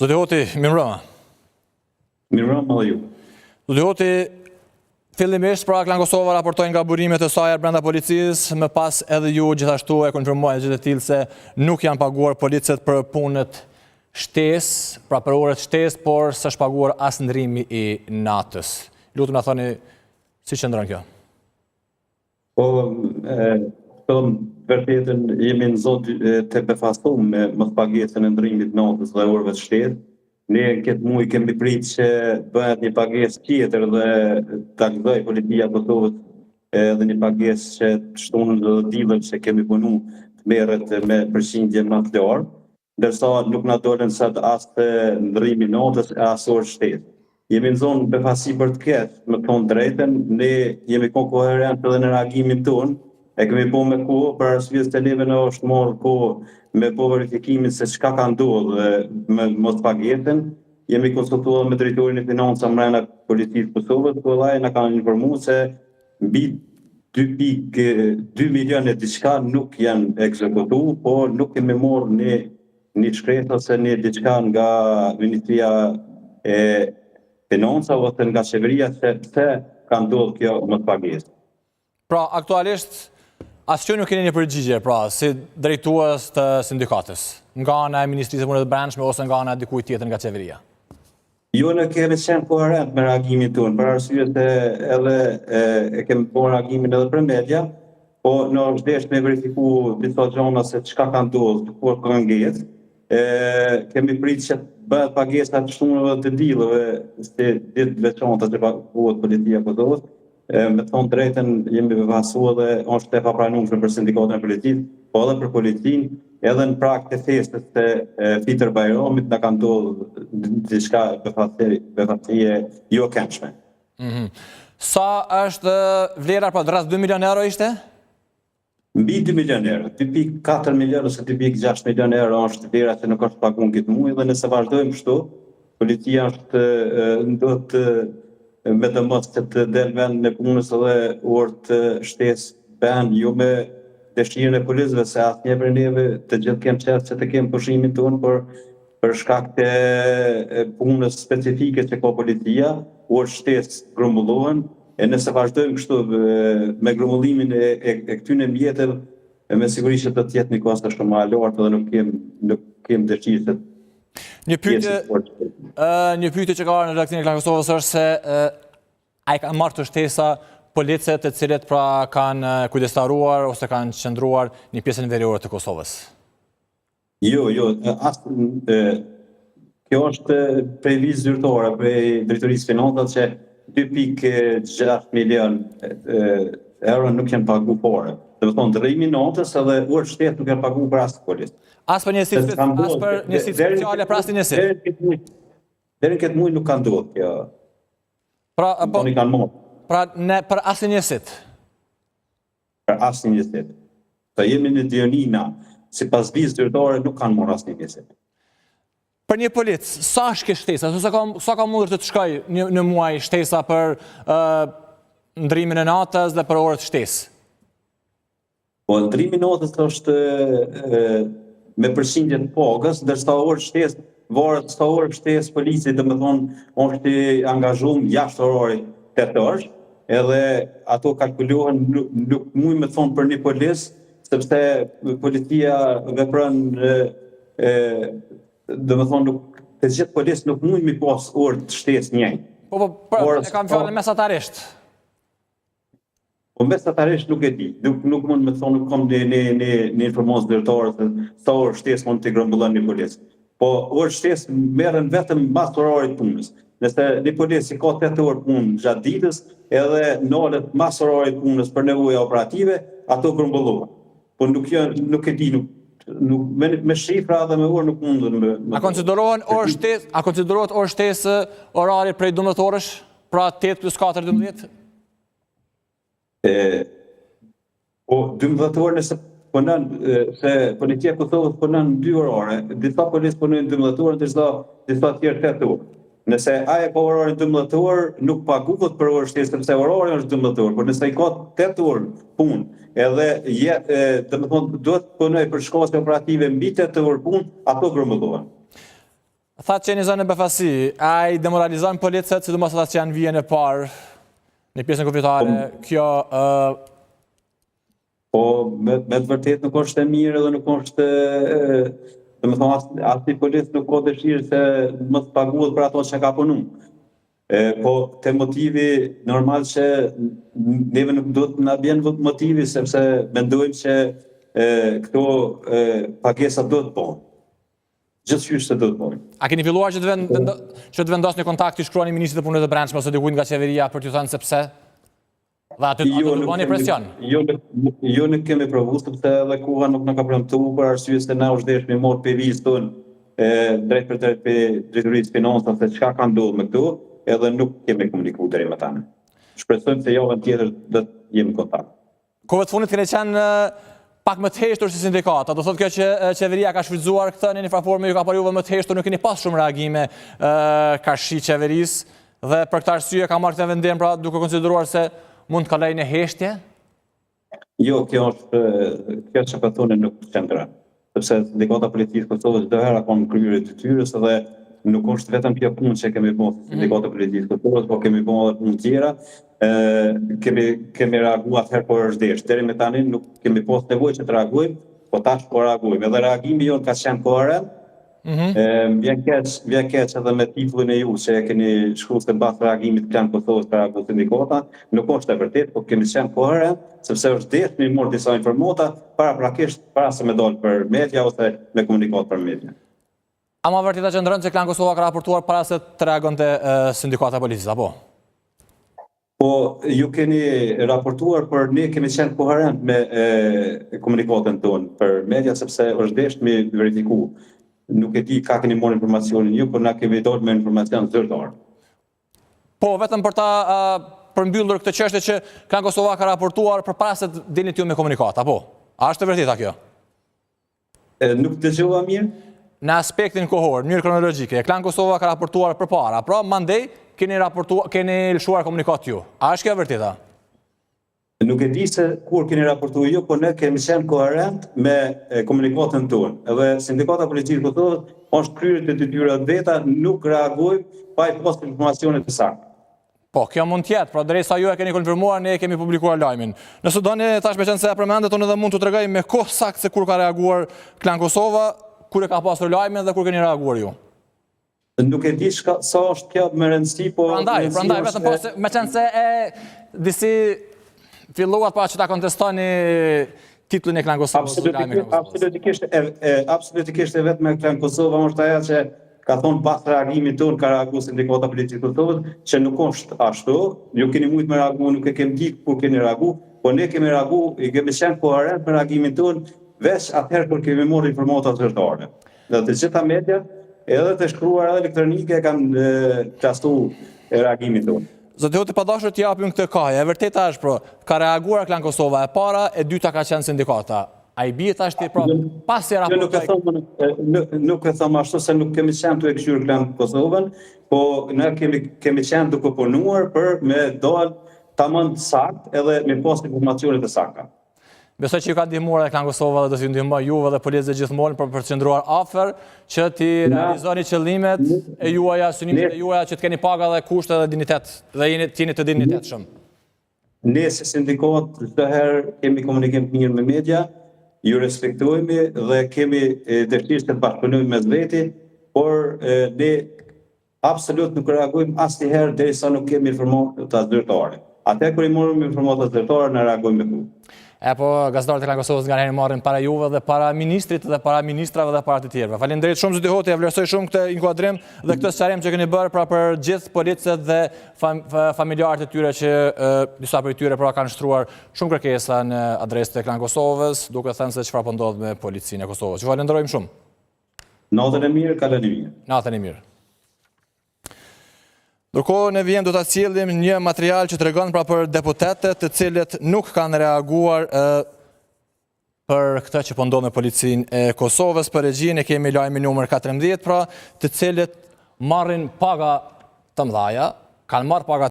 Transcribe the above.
Zoti Hoti, mirëmbrëma. Mirëmbrëma dhe ju. Zoti Hoti, fillimisht pra Klan Kosova raportojnë nga burimet e saj brenda policisë, më pas edhe ju gjithashtu e konfirmojnë gjithë të tillë se nuk janë paguar policët për punët shtesë, pra për orët shtesë, por s'është paguar as ndrimi i natës. Lutem na thoni si qëndron kjo. Vërtetën jemi në zonë të befastuar me mospagesën e ndrimit natës dhe orëve të shtesë. Ne këtë muaj kemi pritë që bëhet një pagesë tjetër dhe ta gëzoj policia e Kosovës edhe një pagesë që të shtunën dhe ditën që kemi punu të merret me përqindje më të lartë, ndërsa nuk na dolën sot as ndrimi natës as orë shtesë. Jemi në zonë befasi për të ketë, me thonë drejtën, ne jemi koherent edhe në reagimin tonë. E kemi po me kohë, për arsye se neve në është marrë kohë me po verifikimin se çka ka ndodhur me mospagesën. Jemi konsultuar me drejtorin e financave mbrenda Policisë Kosovës, ku ai na kanë informuar se mbi 2.2 milionë diçka nuk janë ekzekutuar, po nuk kemi marrë një shkresë ose një diçka nga Ministria e Financave ose nga qeveria se pse ka ndodhur kjo mospagesë. Pra, aktualisht asgjë nuk keni një përgjigje, pra, si drejtues të sindikatës, nga ana e Ministrisë së Punëve të Brendshme ose nga ana e dikujt tjetër nga qeveria. Jo, ne kemi qenë koherent me reagimin tonë, për arsye se edhe e kemi bërë reagimin edhe për media, po në është desh me verifiku disa gjëra se çka ka ndodhur, ku ka ngesë. Kemi pritë që bëhet pagesa të shtunave të dillave, se ditë veçanta që paguhet policia e Kosovës. Me thonë drejtën, jemi befasuar dhe është e papranueshme për sindikatën e policisë, po edhe për policinë, edhe në prag të festës të Fitër Bajramit na ka ndodhur diçka befasie jo e këndshme. Sa është vlera, pra rreth 2 milionë euro ishte? Mbi 2 milionë euro, 2.4 milionë ose 2.6 milionë euro është vlera që nuk është paguar këtë muaj dhe nëse vazhdojmë kështu, policia ndodhet me të mos që të del vend në punës edhe orë të shtesë ben, jo me dëshirën e policëve, se asnjë prej neve të gjithë kemë qefë që të kemë pushimin tonë, për shkak të punës specifike që ka policia, orë shtesë grumbullohen, e nëse vazhdojmë kështu me grumbullimin e këtyre mjeteve, me siguri që do të jetë një kosto shumë më e lartë dhe nuk kemë dëshirë se Një pyetje që ka në redaktimin e Klan Kosovës është se ai ka marrë të shtesa policët të cilët pra kanë kujdestaruar ose kanë qëndruar një pjesën veriore të Kosovës. Jo, kjo është prej vizë zyrtare, prej drejtorisë financave që 2.6 milion euro nuk janë paguar fare. Dhe më thonë, ndrimi natës edhe orë shtesë nuk janë paguar për asnjë policë. As për njësit speciale për asnjë njësit. Deri në këtë muaj nuk ka ndodhur kjo. Pra për asnjë njësit. Për asnjë njësit. Sa jemi në Dionina, sipas vizës zyrtare nuk kanë marrë asnjë njësit. Për një polic, sa është kjo shtesa? Sa ka mundur të shkoj në muaj shtesa për ndrimin e natës dhe për orët shtesë? Po ndrimi i natës është me përqindje të pagës, ndërsa orë shtesë, varet sa orë shtesë polici, domethënë është i angazhuar jashtë orarit tetor, edhe ato kalkulohen nuk mund të thonë për një policë, sepse policia vepron domethënë nuk të gjithë policë nuk mund mi pas orë të shtesë njëjtë. Po, e kam fjalën mesatarisht. Po mesatarisht nuk e di, nuk mund me thonë, nuk kam një informacion zyrtare se sa orë shtesë mund të grumbullon një policë. Po orë shtesë merren vetëm pas orarit punës. Nëse një policë ka 8 orë punë gjatë ditës, edhe nalet pas orarit punës për nevoja operative, ato grumbullohen. Po nuk e di, me shifra dhe me orë nuk mundën. A konsiderohet orë shtesë orari prej 12 orësh, pra 8 plus 4, 12? Po 12 orë nëse punon, se policia e Kosovës punon 2 orare, disa policë punojnë 12 orë, disa tjerë 8 orë. Nëse ai ka orarin 12 orë, nuk paguhet për orë shtesë, sepse orari është 12 orë, por nëse ai ka 8 orë punë, edhe domethënë duhet punoj për shkallë operative mbi 8 orë punë, ato grumbullohen. Tha që një zonë e befasi, a i demoralizon policët, sidomos ata që janë vijen e parë në pjesën kufitare, kjo... Po, me të vërtet nuk është e mirë dhe nuk është... Dhe me thonë, asë policë nuk ka dëshirë se më të paguhet për ato që ka punu. Po, te motivi, normal që neve nuk do të nga bjen motivi, sepse mendojmë që këto pagesat do të po. Gjithçysh se do të bëjmë. A keni filluar që të vendosni kontakt të shkruani ministrit të punëve të brendshme ose dikujt nga qeveria për t'ju thënë se pse? Dhe aty të bëni presion? Jo, nuk kemi provu, sepse edhe kuha nuk në ka premtuar për arsye se na u zhdesh me marrë PV-s tonë drejt për drejt për drejtorisë financave se çka ka ndodhur me këtu, edhe nuk kemi komunikuar deri më tani. Shpresojmë se javën tjetër do të jemi në kontakt. Kohët fundit keni qenë pak më të heshtur si sindikata. Do thotë kjo që qeveria ka shfrytzuar këtë në një farë forme, ju ka parë juve më të heshtur, nuk keni pas shumë reagime karshi qeverisë dhe për këtë arsye ka marrë këtë vendim pra duke konsideruar se mund të kalojë në heshtje? Jo, kjo që po thonë nuk qëndron. Sepse sindikata policisë Kosovës çdo herë ka kryer detyrës edhe nuk është vetëm kjo punë që kemi bërë sindikata policisë Kosovës, po kemi bërë edhe punë tjera. Kemi reaguar atëherë por është desh. Deri me tani nuk kemi pas nevojë që të reagojmë, po tash po reagojmë. Edhe reagimi jonë ka qenë koherent. Vjen keq edhe me titullin e ju që e keni shkruar se mbas reagimit Klan Kosovës për reaguar sindikata, nuk është e vërtetë, po kemi qenë koherent, sepse është desh me marrë disa informata para se me dalë për media ose me komunikat për media. A ma vërteta që ndrën që Klan Kosova ka raportuar para se të reagonte sindikata e policisë, apo? Po, ju keni raportuar, për ne kemi qenë koherent me komunikatën tonë për media, sepse është desh me verifiku. Nuk e di ka keni marrë informacionin ju, por na kemi dalë me informacion zyrtar. Po, vetëm për ta përmbyllur këtë çështje që Klan Kosova ka raportuar përpara se të dilni ju me komunikat, apo? A është e vërteta kjo? Nuk dëgjova mirë? Në aspektin kohor, në mënyrë kronologjike, Klan Kosova ka raportuar përpara, pra mandej keni lëshuar komunikat ju. A është kjo e vërteta? Nuk e di se kur keni raportuar ju, por ne kemi qenë koherent me komunikatën tonë. Edhe sindikata policisë Kosovës është kryer të detyrat veta, nuk reagojmë pa i pas informacione të sakta. Po, kjo mund tjetë, pra derisa ju e keni konfirmuar, ne kemi publikuar lajmin. Nëse doni tash me qenë se e përmendet, unë edhe mund të tregoj me kohë saktë se kur ka reaguar Klan Kosova, kur e ka pasur lajmin dhe kur keni reaguar ju. Nuk e di sa është kjo me rëndësi, po... Prandaj, vetëm po, me qenë se disi filluat pa që ta kontestoni titullin e Klan Kosovës. Absolutikisht e vetë me Klan Kosova është aja që ka thonë pas reagimit tonë ka reagu sindikata policisë Kosovës, që nuk është ashtu, ju keni mujtë me reagu, nuk e kemi ditë kur keni reagu, po ne kemi reagu, i kemi qenë koherent me reagimin tonë, veç atëherë kur kemi marrë informata zyrtare. Dhe të gjitha media, edhe të shkruar edhe elektronike kanë qastu reagimin tonë. Zotë Hoti padashur të japim këtë kaje, e vërteta është pro, ka reaguar Klan Kosova e para, e dyta ka qenë sindikata. A i bie tash ti pra, pas i raportoj... Nuk e thëmë ashtu se nuk kemi qenë të e këshyrë Klan Kosovën, po ne kemi qenë duke punuar për me dalë tamam sakt edhe me pas informacionet e sakta. Besoj që ju ka ndihmuar edhe Klan Kosova dhe do t'ju ndihmoj juve dhe policët gjithmonë për të qëndruar afër që ti realizoni qëllimet e juaja, synimet e juaja që të keni paga dhe kushte dhe dignitet dhe jeni të dignitetshëm. Ne si sindikat çdo herë kemi komunikim të mirë me media, ju respektojmë dhe kemi dëshirë të bashkëpunojmë mes veti, por ne absolut nuk reagojmë asnjëherë derisa nuk kemi informata zyrtare. Atë kur i morëm informata zyrtare na reagojmë me punë. E po, gazetarët e Klan Kosovës nga herë marrin para juve dhe para ministrit dhe para ministrave dhe para të tjerëve. Faleminderit shumë Zoti Hoti, ja vlerësoj shumë këtë inkuadrim dhe këtë sqarim që keni bërë pra për gjithë policët dhe familjarët e tyre që disa prej tyre pra kanë shtruar shumë kërkesa në adresën e Klan Kosovës, duke thënë se çfarë po ndodh me policinë e Kosovës. Ju falenderojmë shumë. Natën e mirë, kaleni mirë. Natën e mirë. Ndërkohë, ne vjen do të cillim një material që të regon pra për deputetet të cilët nuk kanë reaguar për këtë që po ndodh me policinë e Kosovës. Për regjin e kemi lajmi numër 14, pra të cilët marrin paga të mëdhaja, kanë marrë paga